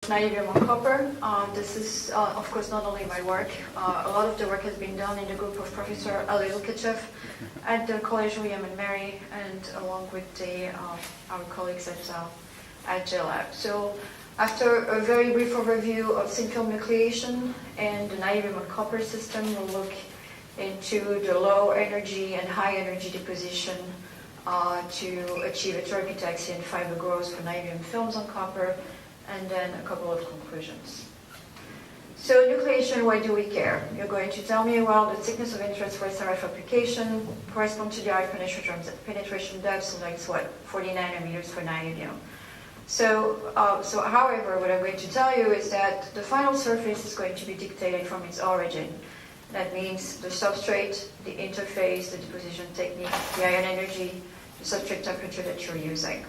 niobium on copper. This is, of course, not only my work. A lot of the work has been done in the group of Professor Valente at the Collège William and Mary, and along with our colleagues at JLab. So, after a very brief overview of thin film nucleation and the niobium on copper system, we'll look into the low energy and high energy deposition to achieve hetero-epitaxial and fiber growth for niobium films on copper, and then a couple of conclusions. So nucleation, why do we care? You're going to tell me, well, the thickness of interest for RF application corresponds to the RF penetration depth, so that's what, 40 nanometers for niobium. So however, what I'm going to tell you is that the final surface is going to be dictated from its origin. That means the substrate, the interface, the deposition technique, the ion energy, the substrate temperature that you're using.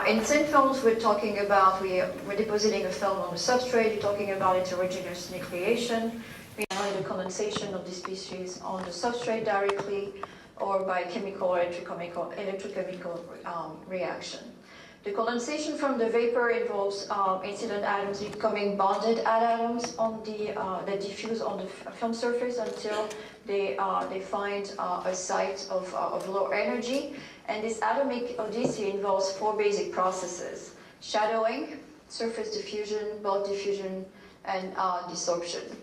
In thin films, we're talking about, we're depositing a film on the substrate, you're talking about heterogeneous nucleation, the condensation of the species on the substrate directly, or by chemical or electrochemical reaction. The condensation from the vapor involves incident atoms becoming bonded at atoms on that diffuse on the film surface until they find a site of low energy. And this atomic odyssey involves four basic processes: shadowing, surface diffusion, bulk diffusion, and desorption.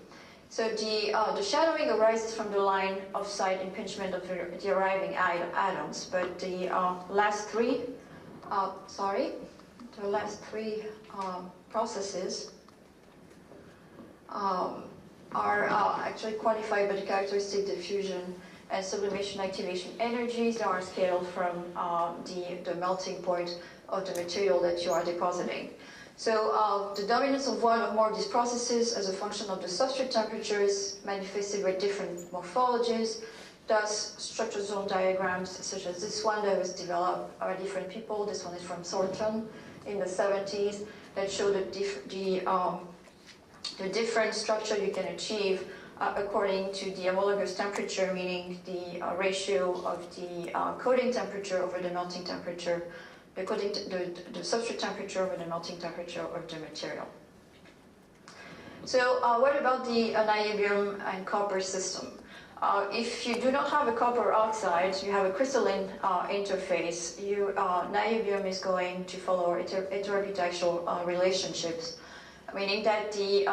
So the shadowing arises from the line of sight impingement of the arriving atoms, but the last three processes are actually quantified by the characteristic diffusion and sublimation activation energies that are scaled from the melting point of the material that you are depositing. So the dominance of one or more of these processes as a function of the substrate temperature is manifested with different morphologies. Thus, structure zone diagrams such as this one that was developed by different people. This one is from Thornton in the 70s that show the different structure you can achieve according to the homologous temperature, meaning the ratio of the coating temperature over the melting temperature, the substrate temperature over the melting temperature of the material. So what about the niobium and copper system? If you do not have a copper oxide, you have a crystalline interface, niobium is going to follow hetero-epitaxial relationships, meaning that the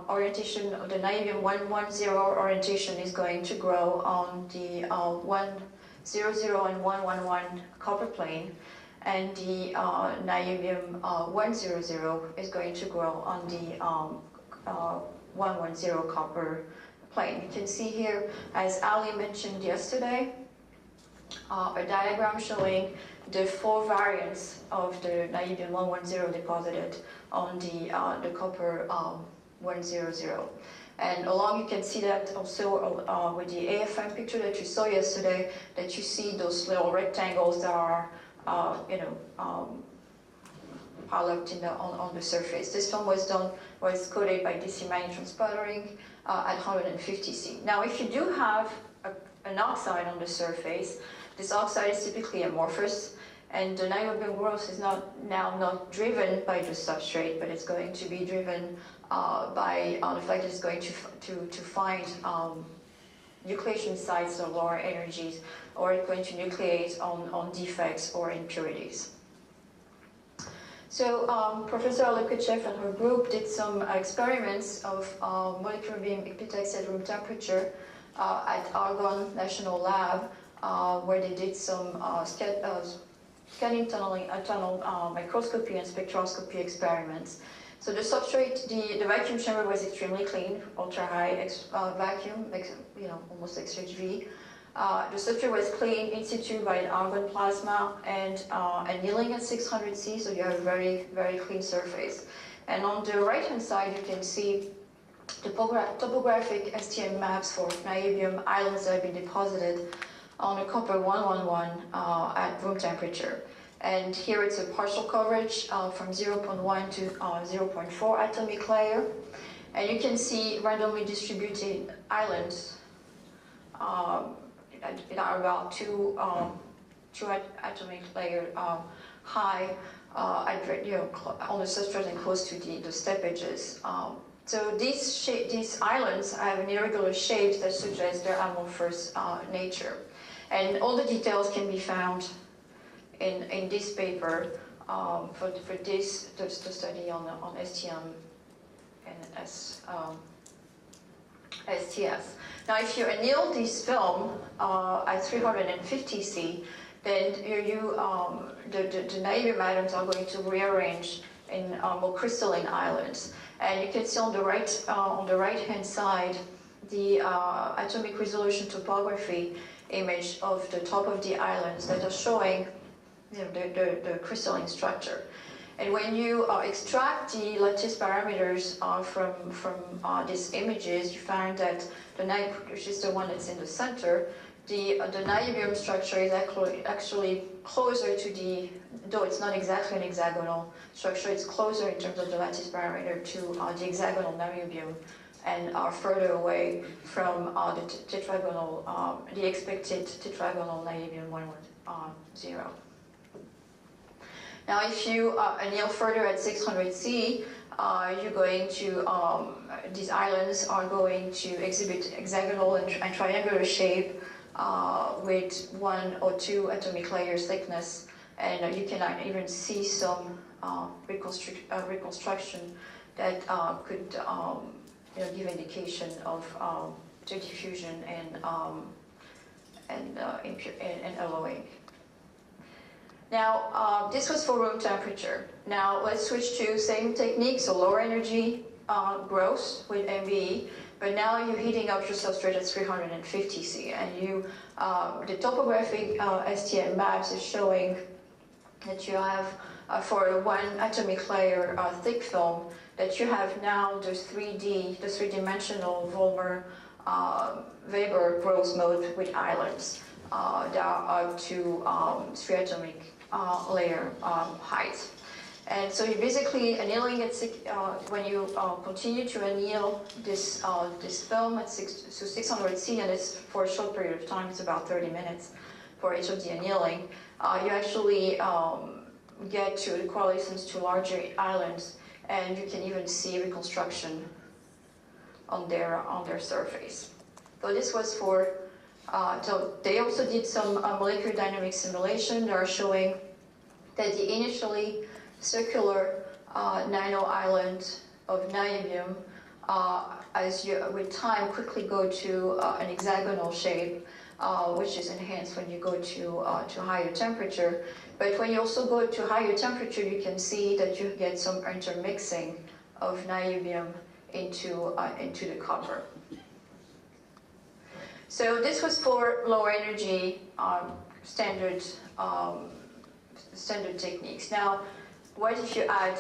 orientation of the niobium 110 orientation is going to grow on the 100 and 111 copper plane, and the niobium 100 is going to grow on the 110 copper plane. You can see here, as Ali mentioned yesterday, a diagram showing the four variants of the niobium 110 deposited on the copper 100. And along you can see that also with the AFM picture that you saw yesterday, that you see those little rectangles that are piled on the surface. This film was coated by DC magnetron sputtering at 150 C. Now, if you do have an oxide on the surface, this oxide is typically amorphous, and the niobium growth is not driven by the substrate, but it's going to be driven by the fact that it's going to find nucleation sites of lower energies, or it's going to nucleate on defects or impurities. So Professor Valente and her group did some experiments of molecular beam epitaxial room temperature at Argonne National Lab, where they did some scanning tunnel microscopy and spectroscopy experiments. So the substrate, the vacuum chamber was extremely clean, ultra high vacuum, almost XHV. The substrate was cleaned in situ by an argon plasma and annealing at 600 C, so you have a very, very clean surface. And on the right-hand side, you can see the topographic STM maps for niobium islands that have been deposited on a copper 111 at room temperature. And here it's a partial coverage from 0.1 to 0.4 atomic layer. And you can see randomly distributed islands that are about two atomic layer high on the substrate and close to the step edges. So these islands have an irregular shapes that suggest their amorphous nature. And all the details can be found in this paper for the study on STM and STS. Now, if you anneal this film at 350 C, then the niobium atoms are going to rearrange in more crystalline islands. And you can see on the right-hand side the atomic resolution topography image of the top of the islands that are showing the crystalline structure. And when you extract the lattice parameters from these images, you find that which is the one that's in the center, the niobium structure is actually closer to though it's not exactly an hexagonal structure, it's closer in terms of the lattice parameter to the hexagonal niobium, and are further away from the expected tetragonal niobium 110. Now, if you anneal further at 600 C, you're going to, these islands are going to exhibit hexagonal and triangular shape with 1 or 2 atomic layers thickness, and you can even see some reconstruction that could give indication of the diffusion and alloying. Now, this was for room temperature. Now, let's switch to same technique, so lower energy growth with MBE, but now you're heating up your substrate at 350 C, and the topographic STM maps is showing that you have, for a 1 atomic layer thick film, that you have now the three-dimensional Vollmer-Weber growth mode with islands that are up to 3 atomic layer height. And so you're basically annealing it when you continue to anneal this film at 600 C, and it's for a short period of time, it's about 30 minutes for each of the annealing. You actually get to the coalescence to larger islands, and you can even see reconstruction on their surface. So this was for. So they also did some molecular dynamic simulation. They are showing that the initially circular nano island of niobium, as you with time quickly go to an hexagonal shape, which is enhanced when you go to higher temperature. But when you also go to higher temperature, you can see that you get some intermixing of niobium into the copper. So this was for lower energy standard techniques. Now, what if you add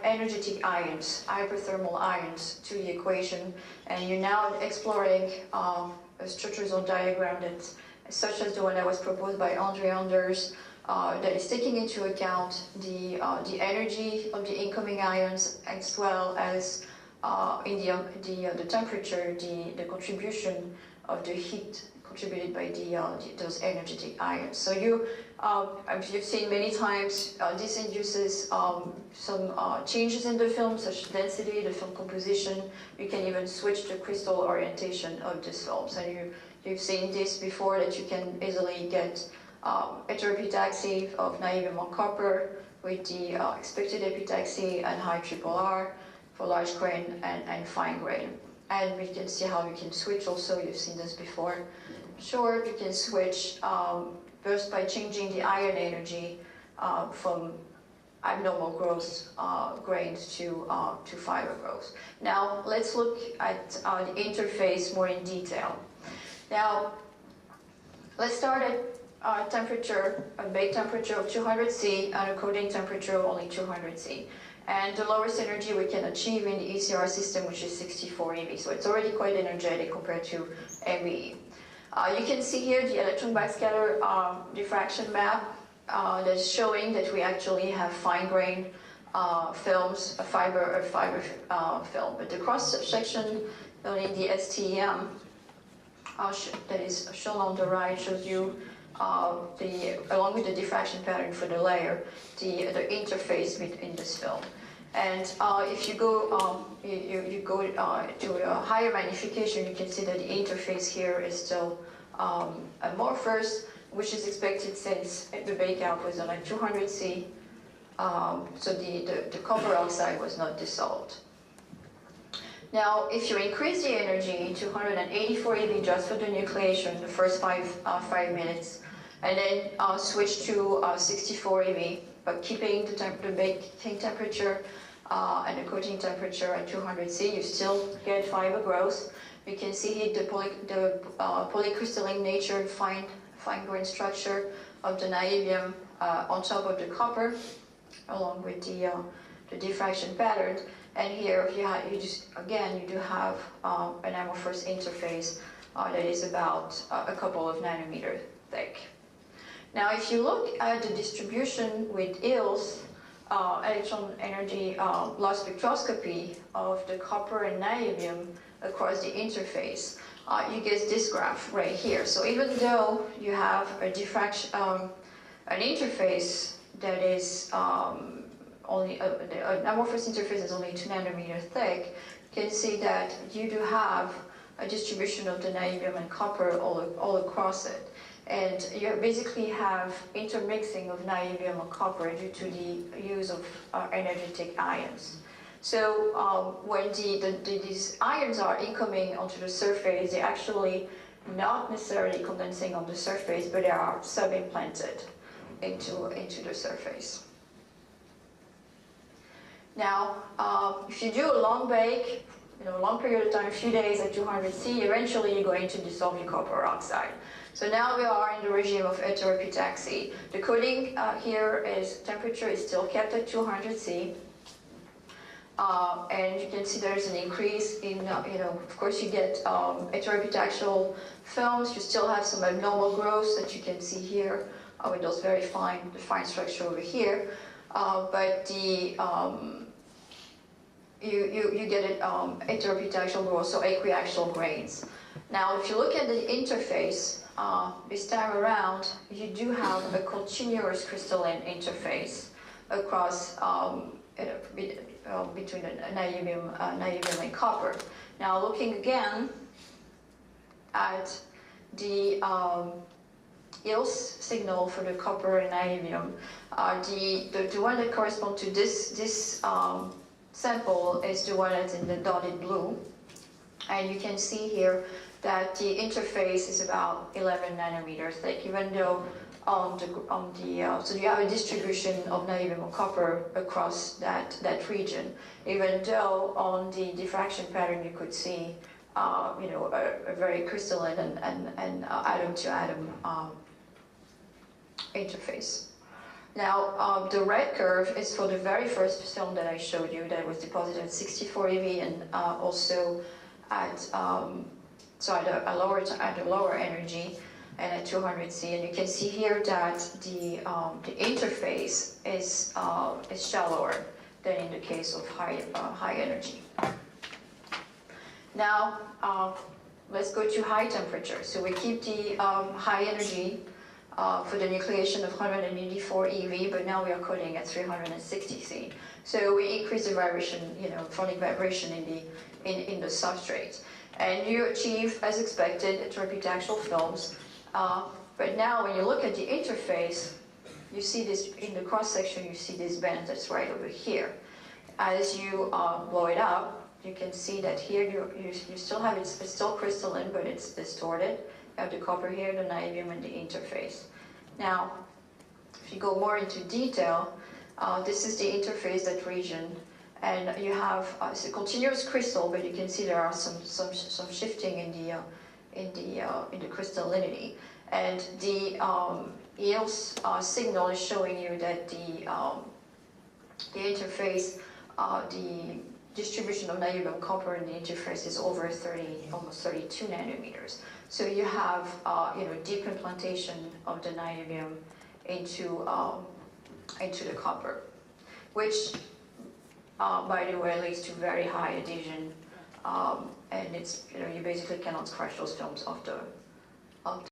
energetic ions, hyperthermal ions, to the equation, and you're now exploring a structural diagram that's such as the one that was proposed by Andre Anders, that is taking into account the energy of the incoming ions, as well as in the temperature, the contribution of the heat contributed by those energetic ions. So you've seen many times this induces some changes in the film, such as density, the film composition. You can even switch the crystal orientation of these films. And you've seen this before, that you can easily get hetero-epitaxy of niobium on copper with the expected epitaxy and high RRR for large grain and fine grain. And we can see how you can switch also. You've seen this before. Sure, you can switch first by changing the ion energy from abnormal growth grains to fiber growth. Now, let's look at the interface more in detail. Now, let's start at a bake temperature of 200 C and a coating temperature of only 200 C. And the lowest energy we can achieve in the ECR system, which is 64 eV. So it's already quite energetic compared to MBE. You can see here the electron backscatter diffraction map that's showing that we actually have fine-grained films, a fiber film. But the cross-section in the STEM that is shown on the right shows you along with the diffraction pattern for the layer, the interface within this film. And if you go you go to a higher magnification, you can see that the interface here is still amorphous, which is expected since the bakeout was on at 200 C. So the copper oxide was not dissolved. Now, if you increase the energy to 184 eV just for the nucleation, the first five minutes, and then switch to 64 eV, but keeping the baking temperature and the coating temperature at 200 C, you still get fiber growth. You can see here the polycrystalline nature, fine-grained structure of the niobium on top of the copper, along with the diffraction pattern. And here, you do have an amorphous interface that is about a couple of nanometers thick. Now, if you look at the distribution with EELS, electron energy loss spectroscopy of the copper and niobium across the interface, you get this graph right here. So even though you have a diffraction, an interface that is only an amorphous interface is only 2 nanometers thick, you can see that you do have a distribution of the niobium and copper all across it. And you basically have intermixing of niobium and copper due to the use of energetic ions. So when these ions are incoming onto the surface, they're actually not necessarily condensing on the surface, but they are sub-implanted into the surface. Now, if you do a long bake, a long period of time, a few days at 200 C, eventually you're going to dissolve your copper oxide. So now we are in the regime of hetero-epitaxy. The coating here temperature is still kept at 200 C. And you can see there's an increase in, of course you get hetero-epitaxial films. You still have some abnormal growth that you can see here with those very fine structure over here. But you get it hetero-epitaxial growth, so equiaxial grains. Now, if you look at the interface, this time around, you do have a continuous crystalline interface across between the niobium and copper. Now, looking again at the EELS signal for the copper and niobium, the one that corresponds to this sample is the one that's in the dotted blue. And you can see here that the interface is about 11 nanometers thick, even though so you have a distribution of niobium and copper across that region, even though on the diffraction pattern you could see a very crystalline and atom-to-atom interface. Now, the red curve is for the very first film that I showed you that was deposited at 64 eV and also at a lower energy and at 200 C. And you can see here that the interface is shallower than in the case of high energy. Now, let's go to high temperature. So we keep the high energy for the nucleation of 184 eV, but now we are coding at 360 C. So we increase the vibration, phonic vibration in the substrate. And you achieve, as expected, hetero-epitaxial films. But now when you look at the interface, you see this, in the cross-section, you see this band that's right over here. As you blow it up, you can see that here you still have it's still crystalline, but it's distorted. You have the copper here, the niobium, and the interface. Now, if you go more into detail, this is the interface, that region, and you have it's a continuous crystal, but you can see there are some shifting in the crystallinity, and the EELS signal is showing you that the interface, the distribution of niobium copper in the interface is over 30, almost 32 nanometers. So you have deep implantation of the niobium into the copper, which by the way leads to very high adhesion, and it's you basically cannot scratch those films off the